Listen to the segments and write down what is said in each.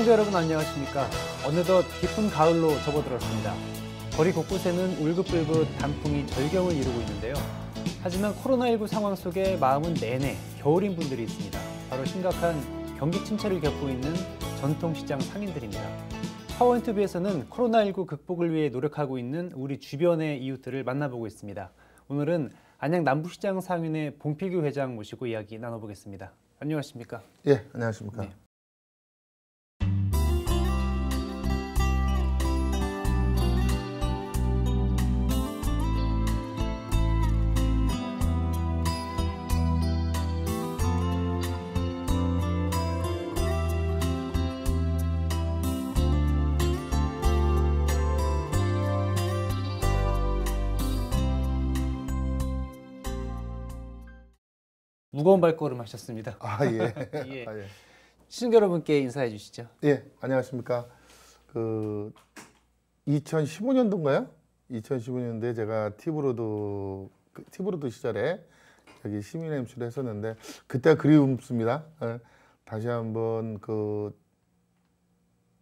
시청자 여러분 안녕하십니까. 어느덧 깊은 가을로 접어들었습니다. 거리 곳곳에는 울긋불긋 단풍이 절경을 이루고 있는데요. 하지만 코로나19 상황 속에 마음은 내내 겨울인 분들이 있습니다. 바로 심각한 경기 침체를 겪고 있는 전통시장 상인들입니다. 파워인터뷰에서는 코로나19 극복을 위해 노력하고 있는 우리 주변의 이웃들을 만나보고 있습니다. 오늘은 안양 남부시장 상인의 봉필규 회장 모시고 이야기 나눠보겠습니다. 안녕하십니까? 예, 안녕하십니까? 네. 무거운 발걸음 하셨습니다. 예. 예. 예. 시청자 여러분께 인사해 주시죠. 예, 안녕하십니까? 2015년도인가요? 2015년도에 제가 티브로드 시절에 여기 시민 MC를 했었는데 그때가 그리움습니다. 다시 한번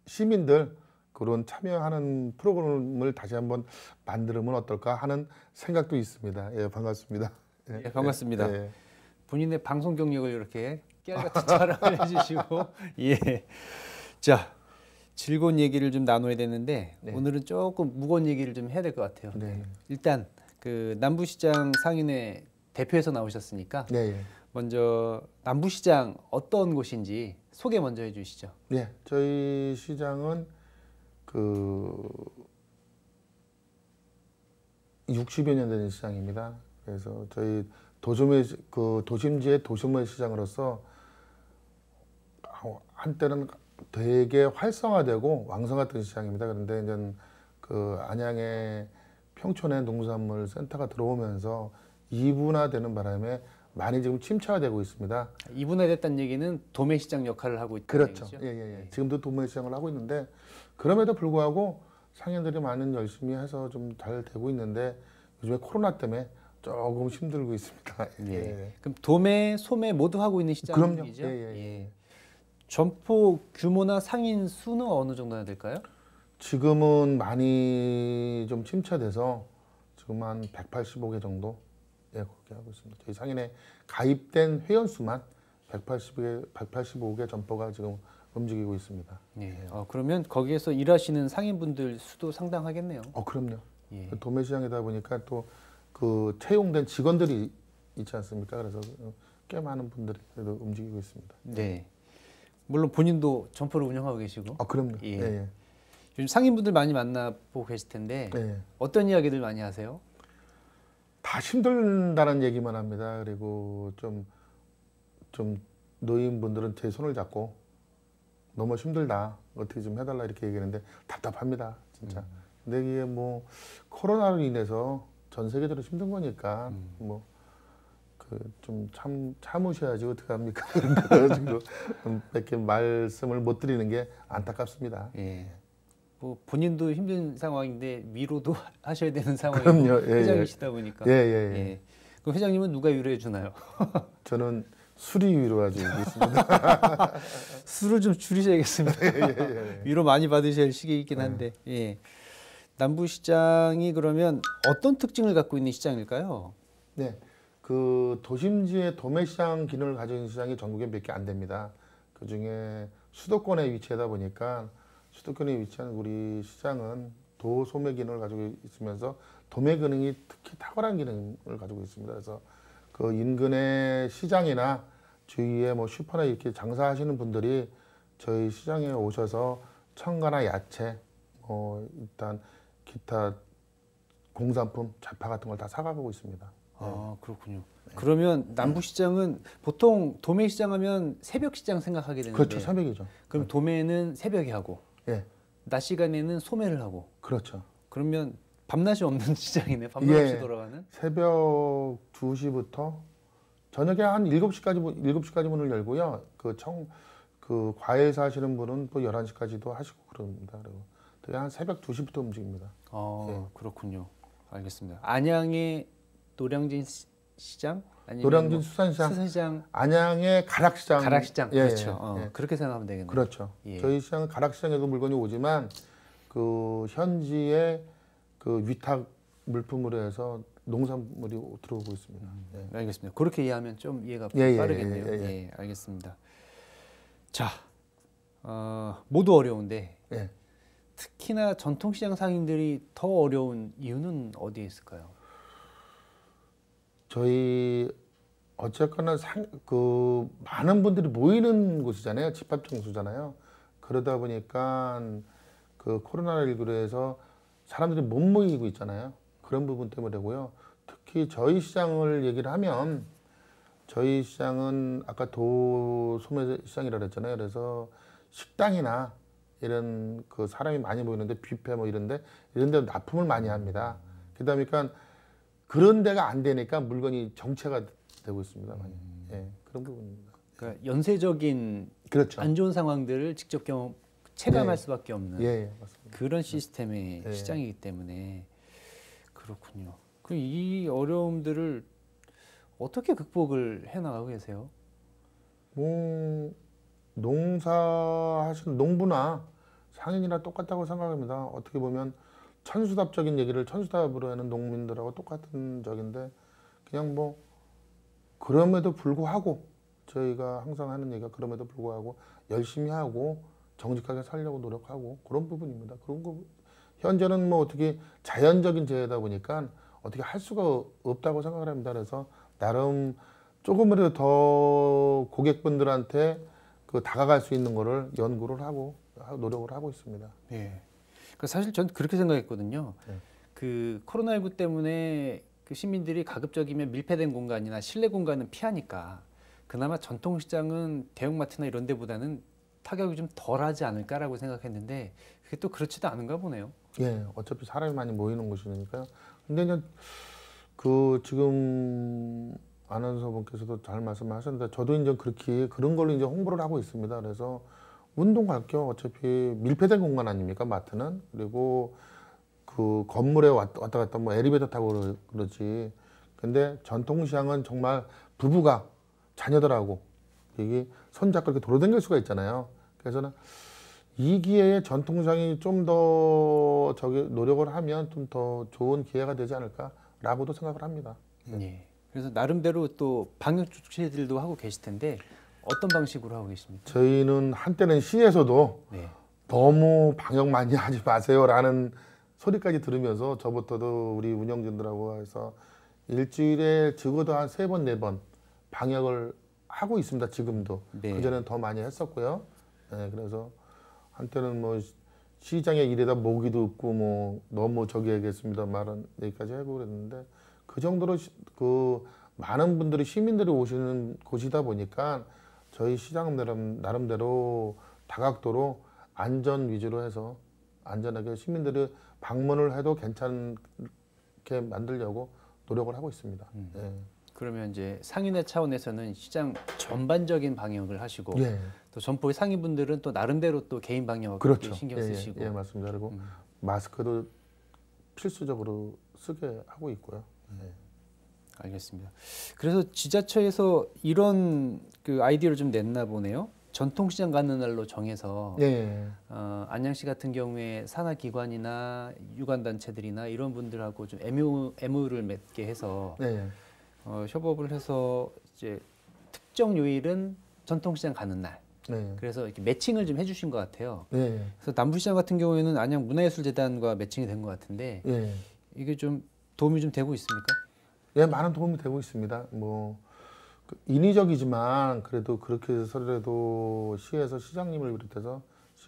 시민들 그런 참여하는 프로그램을 다시 한번 만들면 어떨까 하는 생각도 있습니다. 예, 반갑습니다. 예, 반갑습니다. 예. 본인의 방송 경력을 이렇게 깨알같이 자랑을 해주시고 예. 자, 즐거운 얘기를 좀 나눠야 되는데 네. 오늘은 조금 무거운 얘기를 좀 해야 될 것 같아요. 네. 일단 남부시장 상인회 대표에서 나오셨으니까 네. 먼저 남부시장 어떤 곳인지 소개 먼저 해주시죠. 네, 저희 시장은 60여 년 된 시장입니다. 그래서 저희 도심지의 도심의 시장으로서 한때는 되게 활성화되고 왕성했던 시장입니다. 그런데 이제 안양의 평촌에 농수산물 센터가 들어오면서 이분화되는 바람에 많이 지금 침체화되고 있습니다. 이분화됐다는 얘기는 도매시장 역할을 하고 있다는 그렇죠. 얘기죠? 예. 지금도 도매시장을 하고 있는데 그럼에도 불구하고 상인들이 많은 열심히 해서 좀 잘 되고 있는데 요즘에 코로나 때문에 조금 힘들고 있습니다. 예. 예. 그럼 도매, 소매 모두 하고 있는 시장이죠? 그럼요. 예. 점포 규모나 상인 수는 어느 정도나 될까요? 지금은 많이 좀 침체돼서 지금 한 185개 정도 그렇게 하고 있습니다. 저희 상인에 가입된 회원 수만 185개 점포가 지금 움직이고 있습니다. 예. 그러면 거기에서 일하시는 상인분들 수도 상당하겠네요. 그럼요. 예. 도매시장이다 보니까 또 채용된 직원들이 있지 않습니까? 그래서 꽤 많은 분들이 그래도 움직이고 있습니다. 네. 물론 본인도 점포를 운영하고 계시고. 그럼요. 예. 예. 요즘 상인분들 많이 만나보고 계실 텐데 예. 어떤 이야기들 많이 하세요? 다 힘들다는 얘기만 합니다. 그리고 좀 노인분들은 제 손을 잡고 너무 힘들다. 어떻게 좀 해달라 이렇게 얘기하는데 답답합니다. 진짜. 근데 이게 코로나로 인해서 전 세계적으로 힘든 거니까 좀 참으셔야지 어떻게 합니까? 그래가지고 이렇게 말씀을 못 드리는 게 안타깝습니다. 예. 본인도 힘든 상황인데 위로도 하셔야 되는 상황이고 그럼요. 회장이시다 보니까. 예. 그럼 회장님은 누가 위로해 주나요? 저는 술이 위로해주고 있습니다. 술을 좀 줄이셔야겠습니다. 예. 위로 많이 받으셔야 할 시기이긴 한데. 예. 남부시장이 그러면 어떤 특징을 갖고 있는 시장일까요? 네, 도심지의 도매시장 기능을 가지고 있는 시장이 전국에 몇 개 안 됩니다. 그 중에 수도권에 위치하다 보니까 수도권에 위치한 우리 시장은 도소매 기능을 가지고 있으면서 도매 기능이 특히 탁월한 기능을 가지고 있습니다. 그래서 인근의 시장이나 주위에 슈퍼나 이렇게 장사하시는 분들이 저희 시장에 오셔서 청가나 야채, 일단 기타 공산품, 잡화 같은 걸 다 사가고 있습니다. 그렇군요. 네. 그러면 남부시장은 보통 도매시장 하면 새벽시장 생각하게 되는데 그렇죠. 새벽이죠. 그럼 도매는 새벽에 하고 낮 시간에는 소매를 하고 그렇죠. 그러면 밤낮이 없는 시장이네. 밤낮 없이 돌아가는? 새벽 2시부터 저녁에 한 7시까지 문을 열고요. 과일 사시는 분은 또 11시까지도 하시고 그럽니다. 그리고 되게 한 새벽 2시부터 움직입니다. 그렇군요. 알겠습니다. 안양의 노량진 시장 아니면 노량진 뭐 수산시장, 수산시장, 안양의 가락시장, 가락시장 예, 그렇죠. 예. 그렇게 생각하면 되겠네요. 그렇죠. 예. 저희 시장은 가락시장에도 물건이 오지만 그 현지의 그 위탁 물품으로 해서 농산물이 들어오고 있습니다. 예. 알겠습니다. 그렇게 이해하면 좀 이해가 예, 빠르겠네요. 예, 예, 알겠습니다. 자, 모두 어려운데 예. 특히나 전통시장 상인들이 더 어려운 이유는 어디에 있을까요? 저희 어쨌거나 그 많은 분들이 모이는 곳이잖아요. 집합청소잖아요. 그러다 보니까 그 코로나19로 해서 사람들이 못 모이고 있잖아요. 그런 부분 때문이고요. 특히 저희 시장을 얘기를 하면 저희 시장은 아까 도소매 시장이라 그랬잖아요. 그래서 식당이나 이런 그 사람이 많이 모이는데 뷔페 뭐 이런 데 납품을 많이 합니다. 그러다 보니까 그런 데가 안 되니까 물건이 정체가 되고 있습니다. 많이. 예, 그런 부분입니다. 그러니까 연쇄적인 그렇죠. 안 좋은 상황들을 직접 체감할 예. 수밖에 없는 예, 맞습니다. 그런 시스템의 예. 시장이기 때문에 그렇군요. 그럼 이 어려움들을 어떻게 극복을 해나가고 계세요? 뭐 농사하시는 농부나 상인이나 똑같다고 생각합니다. 어떻게 보면 천수답적인 얘기를 천수답으로 하는 농민들하고 똑같은 적인데 그냥 뭐 그럼에도 불구하고 저희가 항상 하는 얘기가 그럼에도 불구하고 열심히 하고 정직하게 살려고 노력하고 그런 부분입니다. 그런 거 현재는 뭐 어떻게 자연적인 재해다 보니까 어떻게 할 수가 없다고 생각을 합니다. 그래서 나름 조금이라도 더 고객분들한테 그 다가갈 수 있는 거를 연구를 하고 노력을 하고 있습니다. 예. 그 사실 전 그렇게 생각했거든요. 네. 그 코로나19 때문에 그 시민들이 가급적이면 밀폐된 공간이나 실내 공간은 피하니까 그나마 전통시장은 대형마트나 이런 데보다는 타격이 좀 덜하지 않을까라고 생각했는데 그게 또 그렇지도 않은가 보네요. 예, 어차피 사람이 많이 모이는 곳이니까요. 근데 이제 그 지금 아나운서분께서도 잘 말씀하셨는데 저도 이제 그렇게 그런 걸로 이제 홍보를 하고 있습니다. 그래서 운동 갈 겸 어차피 밀폐된 공간 아닙니까 마트는. 그리고 그 건물에 왔다 갔다 뭐 엘리베이터 타고 그러지. 근데 전통시장은 정말 부부가 자녀들하고 이게 손잡고 이렇게 돌아다닐 수가 있잖아요. 그래서는 이 기회에 전통시장이 좀 더 저기 노력을 하면 좀 더 좋은 기회가 되지 않을까라고도 생각을 합니다. 예. 그래서 나름대로 또 방역 조치들도 하고 계실 텐데 어떤 방식으로 하고 계십니까? 저희는 한때는 시에서도 네. 너무 방역 많이 하지 마세요라는 소리까지 들으면서 저부터도 우리 운영진들하고 해서 일주일에 적어도 한 3번, 4번 방역을 하고 있습니다. 지금도. 네. 그전에는 더 많이 했었고요. 네, 그래서 한때는 뭐 시장에 일에다 모기도 없고 뭐 너무 저기 하겠습니다 말은 여기까지 하고 그랬는데 그 정도로 그 많은 분들이 시민들이 오시는 곳이다 보니까 저희 시장은 나름대로 다각도로 안전 위주로 해서 안전하게 시민들이 방문을 해도 괜찮게 만들려고 노력을 하고 있습니다. 예. 그러면 이제 상인의 차원에서는 시장 전반적인 방역을 하시고 예. 또 점포의 상인분들은 또 나름대로 또 개인 방역 그렇죠. 신경 예, 쓰시고. 예, 맞습니다. 그리고 마스크도 필수적으로 쓰게 하고 있고요. 예. 알겠습니다. 그래서 지자체에서 이런 그 아이디어를 좀 냈나 보네요. 전통시장 가는 날로 정해서 예. 안양시 같은 경우에 산하기관이나 유관단체들이나 이런 분들하고 좀 MOU를 맺게 해서 예. 협업을 해서 이제 특정 요일은 전통시장 가는 날. 예. 그래서 이렇게 매칭을 좀 해주신 것 같아요. 예. 그래서 남부시장 같은 경우에는 안양 문화예술재단과 매칭이 된 것 같은데 예. 이게 좀 도움이 좀 되고 있습니까? 예, 많은 도움이 되고 있습니다. 뭐 인위적이지만 그래도 그렇게 해서라도 시에서 시장님을 비롯해서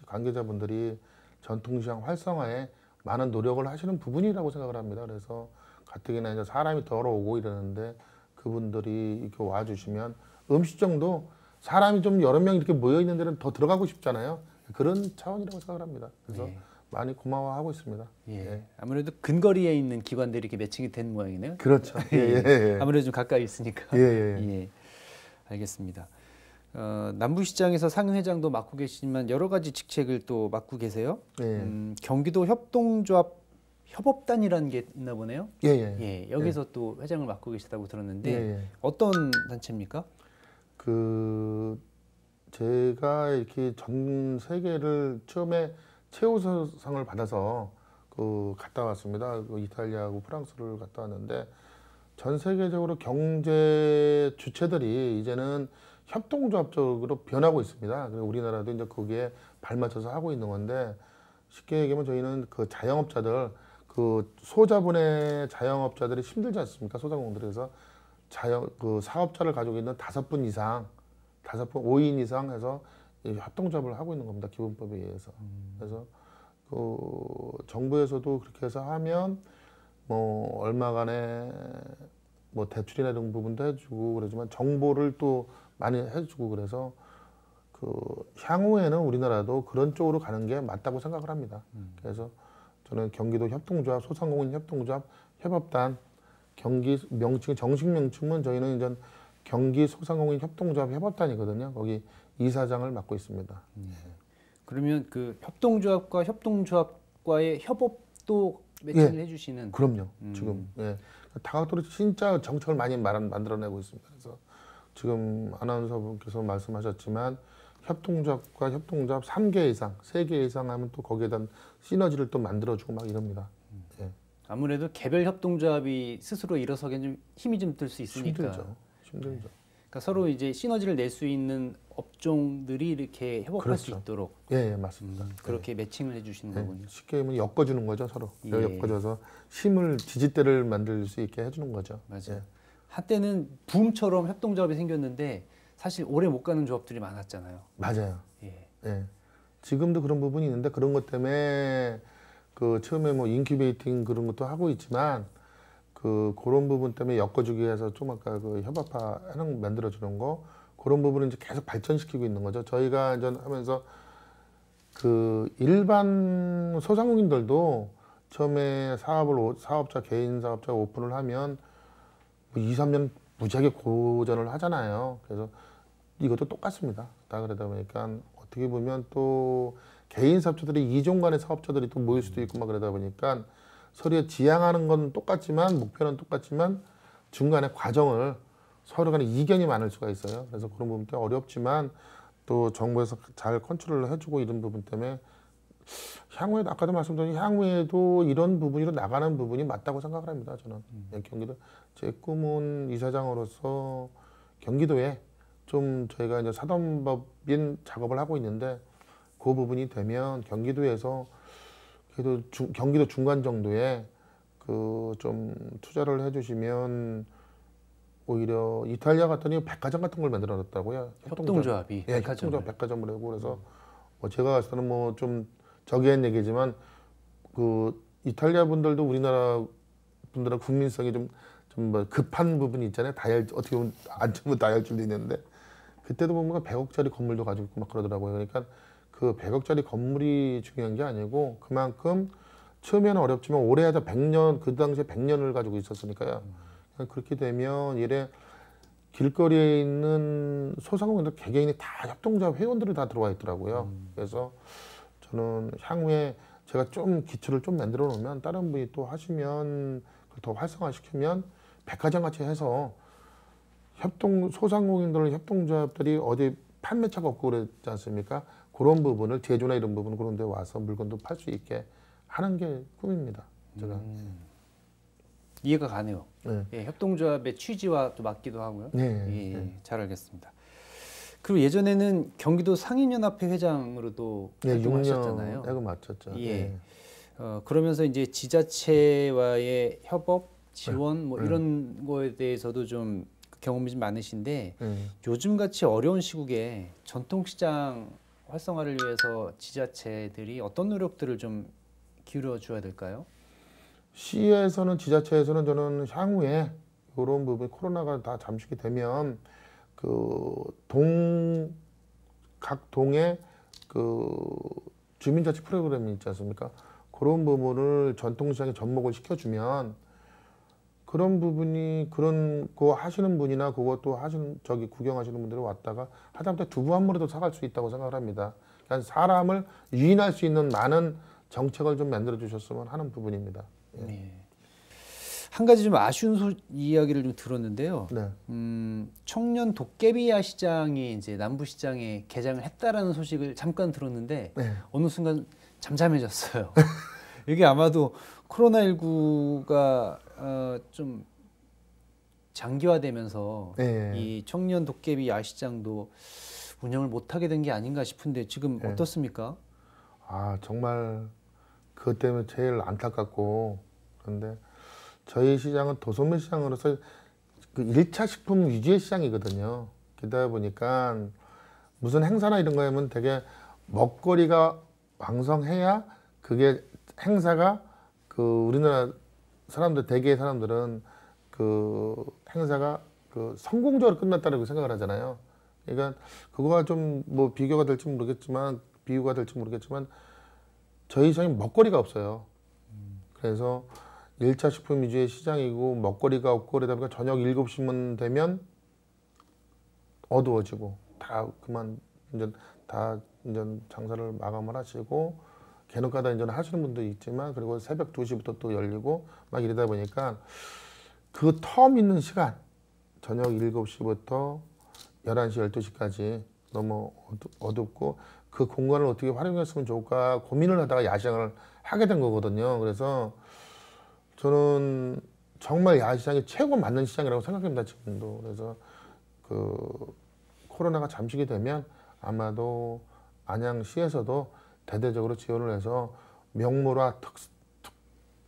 관계자분들이 전통시장 활성화에 많은 노력을 하시는 부분이라고 생각을 합니다. 그래서 가뜩이나 이제 사람이 덜 오고 이러는데 그분들이 이렇게 와주시면 음식점도 사람이 좀 여러 명 이렇게 모여 있는 데는 더 들어가고 싶잖아요. 그런 차원이라고 생각을 합니다. 그래서 네. 많이 고마워하고 있습니다. 예. 예. 아무래도 근거리에 있는 기관들이 이렇게 매칭이 된 모양이네요. 그렇죠. 예, 예, 예. 아무래도 좀 가까이 있으니까. 예, 예. 예. 알겠습니다. 남부시장에서 상인회장도 맡고 계시지만 여러 가지 직책을 또 맡고 계세요. 예. 경기도 협동조합 협업단이라는 게 있나 보네요. 예, 예. 예, 여기서 또 회장을 맡고 계시다고 들었는데 예, 예. 어떤 단체입니까? 그 제가 이렇게 전 세계를 처음에 최우수상을 받아서 그 갔다 왔습니다. 그 이탈리아하고 프랑스를 갔다 왔는데 전 세계적으로 경제 주체들이 이제는 협동조합적으로 변하고 있습니다. 그래서 우리나라도 이제 거기에 발맞춰서 하고 있는 건데 쉽게 얘기하면 저희는 그 자영업자들 그 소자본의 자영업자들이 힘들지 않습니까? 소상공인들이. 그래서 그 사업자를 가지고 있는 5분 이상, 5인 이상 해서 이 협동조합을 하고 있는 겁니다. 기본법에 의해서. 그래서 그 정부에서도 그렇게 해서 하면 뭐 얼마간의 뭐 대출이나 이런 부분도 해주고 그러지만 정보를 또 많이 해주고 그래서 그 향후에는 우리나라도 그런 쪽으로 가는 게 맞다고 생각을 합니다. 그래서 저는 경기도 협동조합, 소상공인 협동조합, 협업단 경기 명칭 정식 명칭은 저희는 이제 경기 소상공인 협동조합 협업단이거든요. 거기 이사장을 맡고 있습니다. 그러면 그 협동조합과 협동조합과의 협업도 매칭을 해주시는. 그럼요. 지금 다각도로 진짜 정책을 많이 만들어내고 있습니다. 그래서 지금 아나운서분께서 말씀하셨지만 협동조합과 협동조합 3개 이상, 3개 이상 하면 또 거기에 대한 시너지를 또 만들어주고 막 이럽니다. 예. 아무래도 개별 협동조합이 스스로 일어서기엔 좀 힘이 좀 들 수 있으니까. 힘들죠. 그러니까 서로 이제 시너지를 낼 수 있는 업종들이 이렇게 협업할 수 그렇죠. 있도록 예, 맞습니다. 그렇게 매칭을 해주시는 거군요. 쉽게 하면 엮어주는 거죠, 서로. 예. 엮어줘서 힘을, 지지대를 만들 수 있게 해주는 거죠. 맞아요. 한때는 붐처럼 협동조합이 생겼는데 사실 오래 못 가는 조합들이 많았잖아요. 맞아요. 예. 예. 지금도 그런 부분이 있는데 그런 것 때문에 그 처음에 뭐 인큐베이팅 그런 것도 하고 있지만 그런 부분 때문에 엮어주기 위해서 좀 아까 그 협업화 하는 만들어주는 거 그런 부분을 이제 계속 발전시키고 있는 거죠. 저희가 이제 하면서 그 일반 소상공인들도 처음에 사업자 개인 사업자 오픈을 하면 뭐 2, 3년 무지하게 고전을 하잖아요. 그래서 이것도 똑같습니다. 다 그러다 보니까 어떻게 보면 또 개인 사업자들이 이종 간의 사업자들이 또 모일 수도 있고 막 그러다 보니까 서로 지향하는 건 똑같지만 목표는 똑같지만 중간에 과정을 서로 간에 이견이 많을 수가 있어요. 그래서 그런 부분 때문에 어렵지만 또 정부에서 잘 컨트롤을 해주고 이런 부분 때문에 향후에도 아까도 말씀드린 향후에도 이런 부분으로 나가는 부분이 맞다고 생각을 합니다. 저는 경기도 제 꿈은 이사장으로서 경기도에 좀 저희가 이제 사단법인 작업을 하고 있는데 그 부분이 되면 경기도에서 그래도 경기도 중간 정도에 그 좀 투자를 해주시면 오히려 이탈리아 갔더니 백화점 같은 걸 만들어 놨다고요. 협동조합이. 예, 협동조합 백화점을 하고 그래서 뭐 제가 봤을 때는 뭐 좀 저기한 얘기지만 그 이탈리아 분들도 우리나라 분들은 국민성이 좀 뭐 급한 부분이 있잖아요. 어떻게 보면 안 좋으면 다혈질도 있는데 그때도 보면 100억짜리 건물도 가지고 있고 막 그러더라고요. 그러니까 그 100억짜리 건물이 중요한 게 아니고 그만큼 처음에는 어렵지만 오래 하자 100년 그 당시에 100년을 가지고 있었으니까요. 그렇게 되면 이래 길거리에 있는 소상공인들 개개인이 다 협동조합 회원들이 다 들어와 있더라고요. 그래서 저는 향후에 제가 좀 기초를 좀 만들어 놓으면 다른 분이 또 하시면 더 활성화시키면 백화점 같이 해서 소상공인들 협동조합들이 어디 판매차가 없고 그러지 않습니까? 그런 부분을 제조나 이런 부분 그런 데 와서 물건도 팔 수 있게 하는 게 꿈입니다. 제가. 이해가 가네요. 네. 예, 협동조합의 취지와 또 맞기도 하고요. 네. 예, 잘 알겠습니다. 그리고 예전에는 경기도 상인연합회 회장으로도 활동하셨잖아요. 6년 맡았죠. 예. 그러면서 이제 지자체와의 협업, 지원 뭐 이런 거에 대해서도 좀 경험이 좀 많으신데 요즘 같이 어려운 시국에 전통시장 활성화를 위해서 지자체들이 어떤 노력들을 좀 기울여 줘야 될까요? 시에서는 지자체에서는 저는 향후에 이런 부분 코로나가 다 잠식이 되면 각 동에 주민자치 프로그램이 있지 않습니까? 그런 부분을 전통시장에 접목을 시켜주면 그런 부분이 그런 거 하시는 분이나 그것도 구경하시는 분들이 왔다가 하다못해 두부 한 무라도 사갈 수 있다고 생각을 합니다. 그러니까 사람을 유인할 수 있는 많은 정책을 좀 만들어 주셨으면 하는 부분입니다. 예. 네. 한 가지 좀 아쉬운 이야기를 좀 들었는데요. 네. 청년 도깨비야 시장이 이제 남부시장에 개장을 했다라는 소식을 잠깐 들었는데 네. 어느 순간 잠잠해졌어요. 이게 아마도 코로나19가 좀 장기화되면서 네. 이 청년 도깨비 야시장도 운영을 못하게 된 게 아닌가 싶은데 지금 네. 어떻습니까? 아, 정말 그것 때문에 제일 안타깝고, 그런데 저희 시장은 도소매 시장으로서 그 1차 식품 위주의 시장이거든요. 그러다 보니까 무슨 행사나 이런 거 하면 되게 먹거리가 왕성해야 그게 행사가 그 우리나라 사람들, 대개의 사람들은 그 행사가 그 성공적으로 끝났다고 생각을 하잖아요. 그러니까 그거가 좀 뭐 비교가 될지 모르겠지만, 비유가 될지 모르겠지만 저희 시장에 먹거리가 없어요. 그래서 1차 식품 위주의 시장이고 먹거리가 없고 그러다 보니까 저녁 7시만 되면 어두워지고 다 그만 이제 다 이제 장사를 마감을 하시고 간혹가다 이제 하시는 분도 있지만, 그리고 새벽 2시부터 또 열리고 막 이러다 보니까 그 텀 있는 시간 저녁 7시부터 11시, 12시까지 너무 어둡고 그 공간을 어떻게 활용했으면 좋을까 고민을 하다가 야시장을 하게 된 거거든요. 그래서 저는 정말 야시장이 최고 맞는 시장이라고 생각합니다, 지금도. 그래서 그 코로나가 잠식이 되면 아마도 안양시에서도 대대적으로 지원을 해서 명물화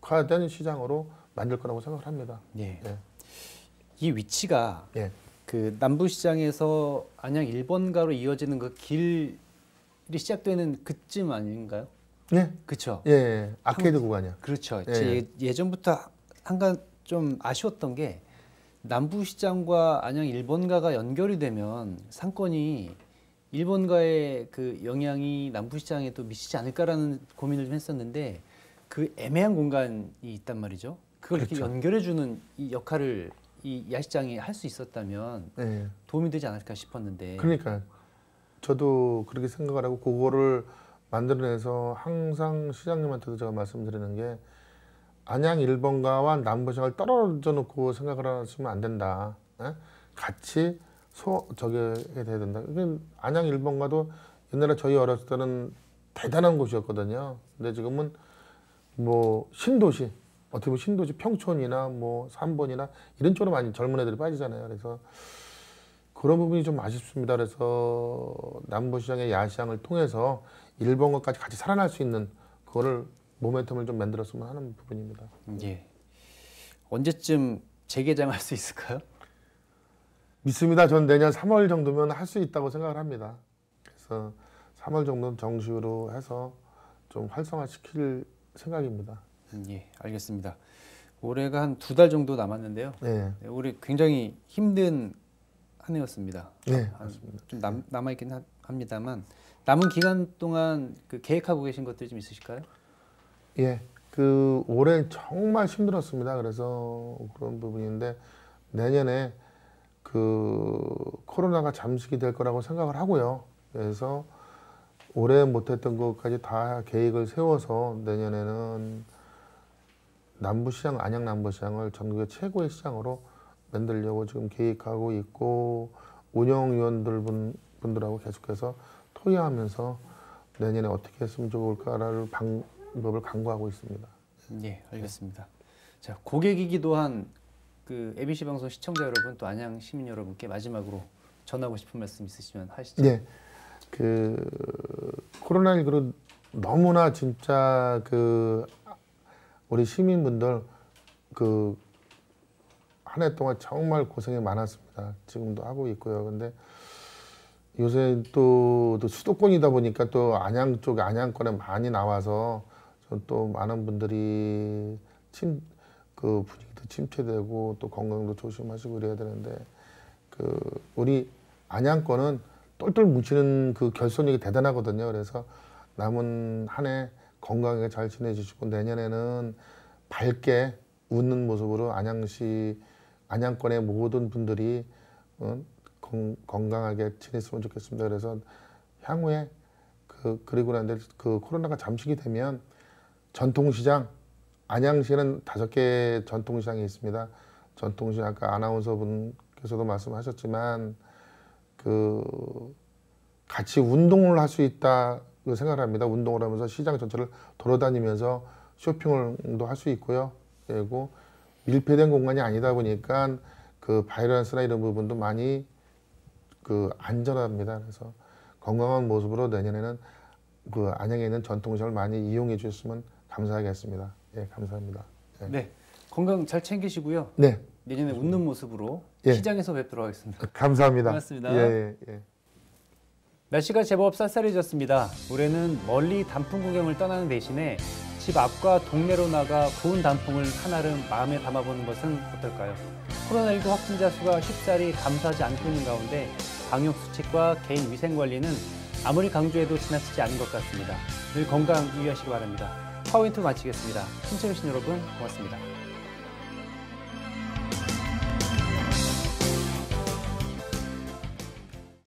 특화된 시장으로 만들 거라고 생각을 합니다. 예. 예. 이 위치가 예. 그 남부시장에서 안양 1번가로 이어지는 그 길이 시작되는 그쯤 아닌가요? 예. 그렇죠. 예. 아케이드 구간이요. 그렇죠. 예. 제 예전부터 한간 좀 아쉬웠던 게 남부시장과 안양 1번가가 연결이 되면 상권이 1번가의 그 영향이 남부시장에 또 미치지 않을까라는 고민을 좀 했었는데 그 애매한 공간이 있단 말이죠. 그걸 이렇게 그렇죠. 연결해주는 이 역할을 이 야시장이 할 수 있었다면 예. 도움이 되지 않을까 싶었는데. 그러니까 저도 그렇게 생각을 하고 그거를 만들어내서 항상 시장님한테도 제가 말씀드리는 게 안양 1번가와 남부시장을 떨어져 놓고 생각을 하시면 안 된다. 예? 같이 저게 해야 된다. 안양 1번가도 옛날에 저희 어렸을 때는 대단한 곳이었거든요. 근데 지금은 뭐 신도시, 어떻게 보면 신도시 평촌이나 뭐 삼본이나 이런 쪽으로 많이 젊은 애들이 빠지잖아요. 그래서 그런 부분이 좀 아쉽습니다. 그래서 남부시장의 야시장을 통해서 1번가까지 같이 살아날 수 있는 그거를 모멘텀을 좀 만들었으면 하는 부분입니다. 예. 언제쯤 재개장할 수 있을까요? 믿습니다. 전 내년 3월 정도면 할 수 있다고 생각을 합니다. 그래서 3월 정도는 정식으로 해서 좀 활성화시킬 생각입니다. 예, 알겠습니다. 올해가 한 2달 정도 남았는데요. 네, 네, 올해 굉장히 힘든 한 해였습니다. 네, 맞습니다. 좀 남아있긴 합니다만 남은 기간 동안 그 계획하고 계신 것들이 좀 있으실까요? 예, 그 올해 정말 힘들었습니다. 그래서 그런 부분인데 내년에 그 코로나가 잠식이 될 거라고 생각을 하고요. 그래서 올해 못했던 것까지 다 계획을 세워서 내년에는 남부시장, 안양 남부시장을 전국의 최고의 시장으로 만들려고 지금 계획하고 있고 운영위원들 분들하고 계속해서 토의하면서 내년에 어떻게 했으면 좋을까를 방법을 강구하고 있습니다. 예, 알겠습니다. 자, 고객이기도 한 그 ABC 방송 시청자 여러분, 또 안양 시민 여러분께 마지막으로 전하고 싶은 말씀 있으시면 하시죠. 네, 그 코로나19로 너무나 진짜 그 우리 시민분들 그 한 해 동안 정말 고생이 많았습니다. 지금도 하고 있고요. 근데 요새 또 수도권이다 보니까 또 안양 쪽 안양권에 많이 나와서 또 많은 분들이 그 분위기도 침체되고 또 건강도 조심하시고 이래야 되는데 그 우리 안양권은 똘똘 뭉치는 그 결속력이 대단하거든요. 그래서 남은 한 해 건강하게 잘 지내주시고 내년에는 밝게 웃는 모습으로 안양시 안양권의 모든 분들이 건강하게 지냈으면 좋겠습니다. 그래서 향후에 그리고 난 뒤에 그 코로나가 잠식이 되면 전통시장, 안양시에는 5개 전통시장이 있습니다. 전통시장 아까 아나운서 분께서도 말씀하셨지만 그 같이 운동을 할 수 있다고 생각합니다. 운동을 하면서 시장 전체를 돌아다니면서 쇼핑도 할 수 있고요. 그리고 밀폐된 공간이 아니다 보니까 그 바이러스나 이런 부분도 많이 그 안전합니다. 그래서 건강한 모습으로 내년에는 그 안양에 있는 전통시장을 많이 이용해 주셨으면 감사하겠습니다. 예, 감사합니다. 예. 네, 건강 잘 챙기시고요. 네, 내년에 웃는 모습으로 예. 시장에서 뵙도록 하겠습니다. 감사합니다. 고맙습니다. 예, 예, 예. 날씨가 제법 쌀쌀해졌습니다. 올해는 멀리 단풍 구경을 떠나는 대신에 집 앞과 동네로 나가 고운 단풍을 한아름 마음에 담아보는 것은 어떨까요? 코로나19 확진자 수가 쉽사리 감소하지 않고 있는 가운데 방역 수칙과 개인 위생 관리는 아무리 강조해도 지나치지 않은 것 같습니다. 늘 건강 유의하시기 바랍니다. 파워인트 마치겠습니다. 시청해주신 여러분 고맙습니다.